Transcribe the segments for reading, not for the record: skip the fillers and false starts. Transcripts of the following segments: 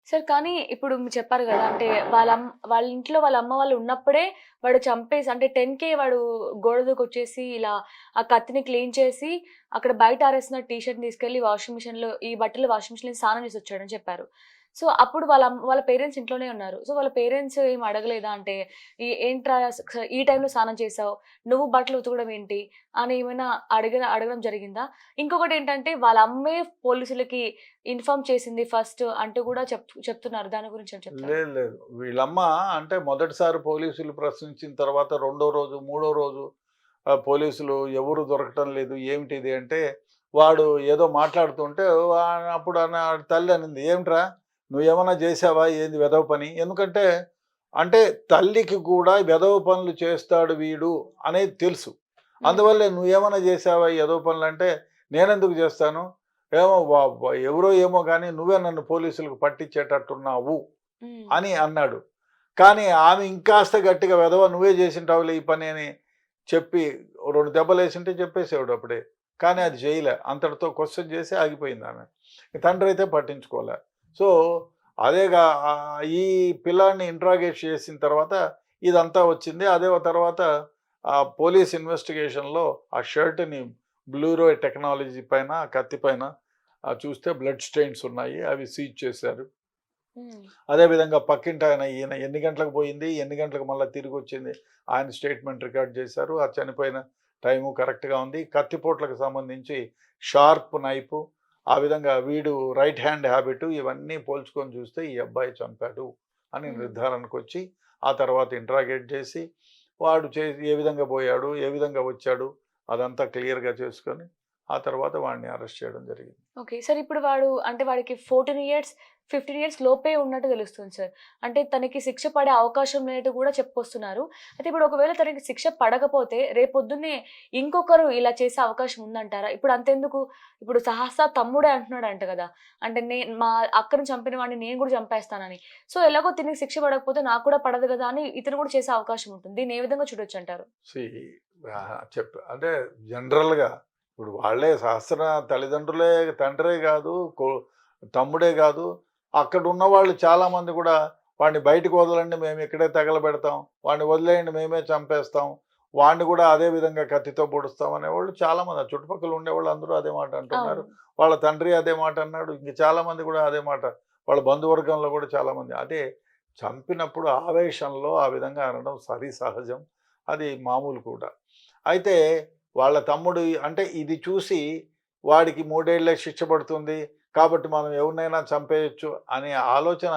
Sir కానీ ఇప్పుడు మీరు చెప్పారు గదా! అంటే వాళ్ళ ఇంట్లో వాళ్ళ అమ్మ వాళ్ళు ఉన్నప్పుడే వాడు చంపేసి అంటే 10,000 వాడు గోడ దూకొచ్చేసి ఇలా ఆ కత్తిని క్లీన్ చేసి అక్కడ బయట ఆరేసిన టీ షర్ట్‌ని తీసుకెళ్ళి వాషింగ్ మిషన్‌లో ఈ బట్టలు వాషింగ్ మిషన్‌లో స్నానం చేసొచ్చాడని చెప్పారు. సో, అప్పుడు వాళ్ళ పేరెంట్స్ ఇంట్లోనే ఉన్నారు. సో, వాళ్ళ పేరెంట్స్ ఏమి అడగలేదా? అంటే ఏంట్రా ఈ టైంలో స్నానం చేసావు? నువ్వు బట్టలు ఉతకడం ఏంటి? అని ఏమైనా అడగడం జరిగిందా? ఇంకొకటేంటంటే వాళ్ళ అమ్మే పోలీసులకి ఇన్ఫార్మ్ చేసింది ఫస్ట్ అంటూ గూడా చెప్తున్నారు. దాని గురించి ఏం చెప్తారు? లేదు లేదు. వీళ్ళమ్మ అంటే మొదటిసారి పోలీసులు ప్రశ్నించిన తర్వాత రెండో రోజు, మూడో రోజు పోలీసులు ఎవరు దొరకటం లేదు. ఏమిటిది అంటే వాడు ఏదో మాట్లాడుతుంటే అప్పుడు తల్లి అనింది, "ఏమిట్రా నువ్వేమన్నా చేశావా? ఏంది వెధవ పని?" ఎందుకంటే అంటే తల్లికి కూడా వెధవ పనులు చేస్తాడు వీడు అనేది తెలుసు. హ్మ్. అందువల్లే "నువ్వేమన్నా చేశావా ఈ ఎదవ పనులంటే" "నేనెందుకు చేస్తాను? ఏమో ఎవరో ఏమో గాని నువ్వే నన్ను పోలీసులకు పట్టించేటట్టున్నావు" హ్మ్. అని అన్నాడు. కానీ ఆమె ఇంకాస్త గట్టిగా "వెధవ నువ్వే చేసుంటావులే ఈ పని" అని చెప్పి 2 దెబ్బలేసుంటే చెప్పేసేవాడు అప్పుడే. కానీ హ్మ్. అది చేయలే. అంతటితో క్వెషన్ చేసి ఆగిపోయిందామె. తండ్రైతే పట్టించుకోలే. సో, అదేగా ఈ పిల్లాడిని ఇంట్రాగేట్ చేసిన తర్వాత ఇదంతా వచ్చింది. అదే తర్వాత పోలీస్ ఇన్వెస్టిగేషన్‌లో ఆ షర్ట్‌ని బ్లూరో టెక్నాలజీ పైన, కత్తి పైన చూస్తే బ్లడ్ స్టెయిన్స్ ఉన్నాయి. అవి సీజ్ చేశారు. హ్మ్. అదేవిధంగా పక్కింటాయన ఈయన ఎన్ని గంటలకు పోయింది, ఎన్ని గంటలకు మళ్ళా తిరిగొచ్చింది, ఆయన స్టేట్మెంట్ రికార్డ్ చేశారు. ఆ చనిపోయిన టైము కరెక్ట్‌గా ఉంది. కత్తిపోట్లకు సంబంధించి షార్ప్ నైఫు, ఆ విధంగా వీడు రైట్ హ్యాండ్ హ్యాబిటు ఇవన్నీ పోల్చుకొని చూస్తే ఈ అబ్బాయి చంపాడు అని హ్మ్. నిర్ధారణకొచ్చి, ఆ తర్వాత ఇంట్రాగేట్ చేసి, వాడు ఏ విధంగా పోయాడు, ఏ విధంగా వచ్చాడు అదంతా క్లియర్‌గా చేసుకొని, ఆ తర్వాత వాడిని అరెస్ట్ చేయడం జరిగింది. ఓకే. సార్ ఇప్పుడు అంటే వాడికి 14 ఇయర్స్, 15 ఇయర్స్ లోపే ఉన్నట్టు తెలుస్తుంది సార్. అంటే తనకి శిక్ష పడే అవకాశం లేదు గూడా చెప్పుకొస్తున్నారు. అయితే ఇప్పుడు ఒకవేళ తనకి శిక్ష పడకపోతే రేపొద్దున్నే ఇంకొకరు ఇలా చేసే అవకాశం ఉందంటారా? ఇప్పుడు అంతెందుకు ఇప్పుడు సహసా తమ్ముడే అంటున్నాడంట గదా! అంటే మా అక్కని చంపిన వాడిని నేను గూడా చంపేస్తానని. సో, ఎలాగో తినకి శిక్ష పడకపోతే నాకు కూడా పడదు గదా! అని ఇతను గూడా చేసే అవకాశం ఉంటుంది. దీన్ని ఏ విధంగా చూడొచ్చంటారు? సీ అంటే జనరల్‌గా ఇప్పుడు వాళ్ళే సహస్ర తల్లిదండ్రులే తండ్రే గాదు, తమ్ముడే గాదు, అక్కడున్న వాళ్ళు చాలామంది గూడా వాడిని బయటకి వదలండి మేము ఇక్కడే తగలబెడతాం. వాడిని వదిలేయండి మేమే చంపేస్తాం. వాడిని గూడా అదే విధంగా కత్తితో పొడుస్తాం అనేవాళ్ళు చాలామంది. ఆ చుట్టుపక్కల ఉండేవాళ్ళు అందరూ అదే మాట అంటున్నారు. అవును. వాళ్ళ తండ్రి అదే మాట అన్నాడు. ఇంక చాలామంది గూడా అదే మాట. వాళ్ళ బంధువర్గంలో గూడా చాలామంది. అదే చంపినప్పుడు ఆవేశంలో ఆ విధంగా అనడం సహజం. అది మామూలు కూడా. అయితే వాళ్ళ తమ్ముడు అంటే ఇది చూసి వాడికి 3 ఏళ్లే శిక్ష పడుతుంది. కాబట్టి మనం ఎవరినైనా చంపేయొచ్చు అనే ఆలోచన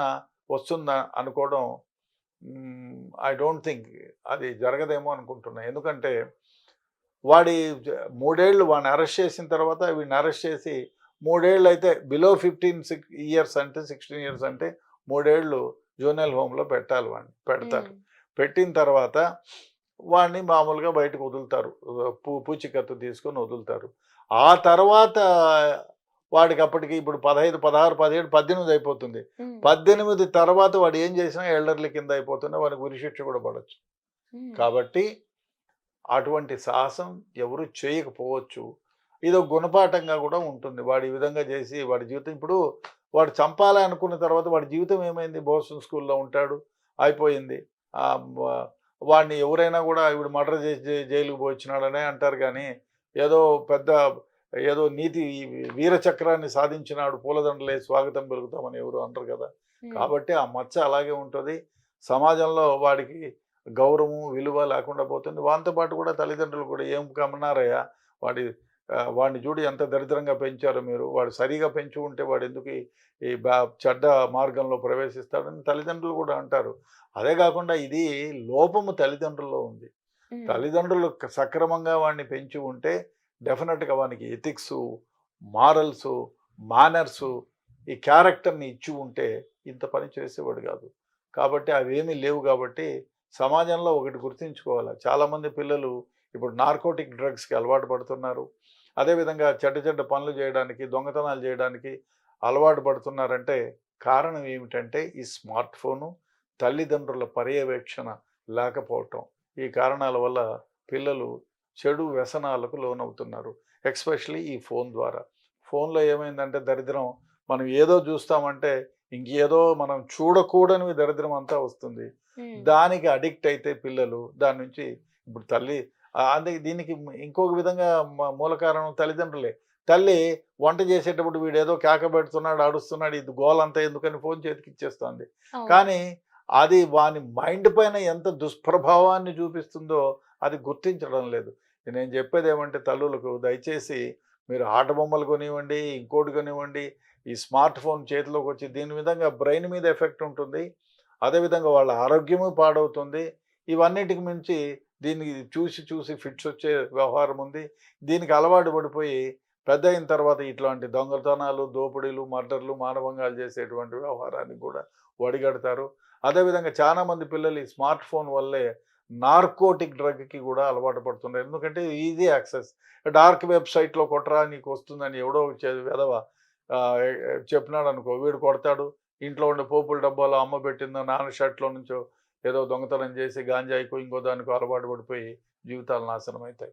వస్తుందా అనుకోవడం ఐ డోంట్ థింక్ అది జరగదేమో అనుకుంటున్నా. ఎందుకంటే వాడి 3 ఏళ్ళు వాడిని అరెస్ట్ చేసిన తర్వాత వీడిని అరెస్ట్ చేసి 3 ఏళ్ళు అయితే బిలో 15 ఇయర్స్ అంటే 16 ఇయర్స్ అంటే 3 ఏళ్ళు జూనియల్ హోమ్‌లో పెట్టాలి వాడిని. హ్మ్. పెడతారు. పెట్టిన తర్వాత వాడిని మామూలుగా బయటకు వదులుతారు. పూచీకత్తు తీసుకొని వదులుతారు. ఆ తర్వాత వాడికి అప్పటికి ఇప్పుడు 15, 16, 17, 18 అయిపోతుంది. హ్మ్. 18 తర్వాత వాడు ఏం చేసినా ఎల్డర్లీ కింద అయిపోతుంది. వాడికి ఉరిశిక్ష కూడా పడొచ్చు. హ్మ్. కాబట్టి అటువంటి సాహసం ఎవరు చేయకపోవచ్చు. ఇదో గుణపాఠంగా కూడా ఉంటుంది. వాడు ఈ విధంగా చేసి వాడి జీవితం ఇప్పుడు వాడు చంపాలి అనుకున్న తర్వాత వాడి జీవితం ఏమైంది? బోస్టన్ స్కూల్‌లో ఉంటాడు. అయిపోయింది. వ వాడిని ఎవరైనా కూడా వీడు మర్డర్ చేసి జైలుకి పోయిచ్చినాడనే అంటారు గానీ, ఏదో పెద్ద ఏదో వీర చక్రాన్ని సాధించినాడు పూలదండలేసి స్వాగతం పలుకుతామని ఎవరు అనరు కదా! హ్మ్. కాబట్టి ఆ మచ్చ అలాగే ఉంటది. సమాజంలో వాడికి గౌరవం, విలువ లేకుండా పోతుంది. వానితో పాటు కూడా తల్లిదండ్రులు కూడా "ఏం కమన్నారయ్యా! వాడి వాడిని చూడు ఎంత దరిద్రంగా పెంచారో మీరు. వాడు సరిగా పెంచి ఉంటే వాడెందుకు ఈ ఈ బా చెడ్డ మార్గంలో ప్రవేశిస్తాడని" తల్లిదండ్రులు కూడా అంటారు. అదే కాకుండా ఇది లోపము తల్లిదండ్రుల్లో ఉంది. హ్మ్. తల్లిదండ్రులు సక్రమంగా వాడిని పెంచి ఉంటే డెఫినెట్‌గా వానికి ఎథిక్సు, మారల్సు, మేనర్సు ఈ క్యారెక్టర్‌ని ఇచ్చి ఉంటే ఇంత పని చేసేవాడు కాదు. కాబట్టి అవేమీ లేవు కాబట్టి సమాజంలో ఒకటి గుర్తుంచుకోవాలి. చాలామంది పిల్లలు ఇప్పుడు నార్కోటిక్ డ్రగ్స్‌కి అలవాటు పడుతున్నారు. అదేవిధంగా చెడ్డ చెడ్డ పనులు చేయడానికి, దొంగతనాలు చేయడానికి అలవాటు పడుతున్నారంటే కారణం ఏమిటంటే ఈ స్మార్ట్ ఫోను, తల్లిదండ్రుల పర్యవేక్షణ లేకపోవటం. ఈ కారణాల వల్ల పిల్లలు చెడు వ్యసనాలకు లోనవుతున్నారు. ఎస్పెషల్లీ ఈ ఫోను ద్వారా. ఫోన్‌లో ఏమైందంటే దరిద్రం మనం ఏదో చూస్తామంటే ఇంకేదో మనం చూడకూడనివి దరిద్రం అంతా వస్తుంది. ఉమ్, దానికి అడిక్ట్ అయితే పిల్లలు దాని నుంచి ఇప్పుడు తల్లి అందుకే దీనికి ఇంకొక విధంగా మూల కారణం తల్లిదండ్రులే. తల్లి వంట చేసేటప్పుడు వీడేదో కేక పెడుతున్నాడు, అరుస్తున్నాడు, ఇది గోలంతా ఎందుకని ఫోన్ చేతికి ఇచ్చేస్తుంది. అవును. కానీ అది వాని మైండ్ పైన ఎంత దుష్ప్రభావాన్ని చూపిస్తుందో అది గుర్తించడం లేదు. నేను చెప్పేది ఏమంటే తల్లులకు దయచేసి మీరు ఆట బొమ్మలు కొనివ్వండి, ఇంకోటి కొనివ్వండి, ఈ స్మార్ట్ ఫోన్ చేతిలోకి వచ్చి దీని విధంగా బ్రెయిన్ మీద ఎఫెక్ట్ ఉంటుంది. అదేవిధంగా వాళ్ళ ఆరోగ్యము పాడవుతుంది. ఇవన్నిటికి మించి దీన్ని చూసి చూసి ఫిట్స్ వచ్చే వ్యవహారం ఉంది. దీనికి అలవాటు పడిపోయి పెద్ద అయిన తర్వాత ఇట్లాంటి దొంగతనాలు, దోపిడీలు, మర్డర్లు, మానభంగాలు చేసేటువంటి వ్యవహారానికి కూడా ఒడిగడతారు. అదేవిధంగా చాలామంది పిల్లలు ఈ స్మార్ట్ ఫోన్ వల్లే నార్కోటిక్ డ్రగ్‌కి కూడా అలవాటు పడుతున్నారు. ఎందుకంటే ఈజీ యాక్సెస్. డార్క్ వెబ్‌సైట్‌లో కొట్టరా నీకు వస్తుందని ఎవడో వెధవ చెప్పినాడనుకో వీడు కొడతాడు. ఇంట్లో ఉండే పోపుల డబ్బాలో అమ్మ పెట్టిందో, నాన్న షర్ట్‌లో నుంచో ఏదో దొంగతనం చేసి గాంజాయికో, ఇంకో దానికో అలవాటు పడిపోయి జీవితాలు నాశనం అవుతాయి.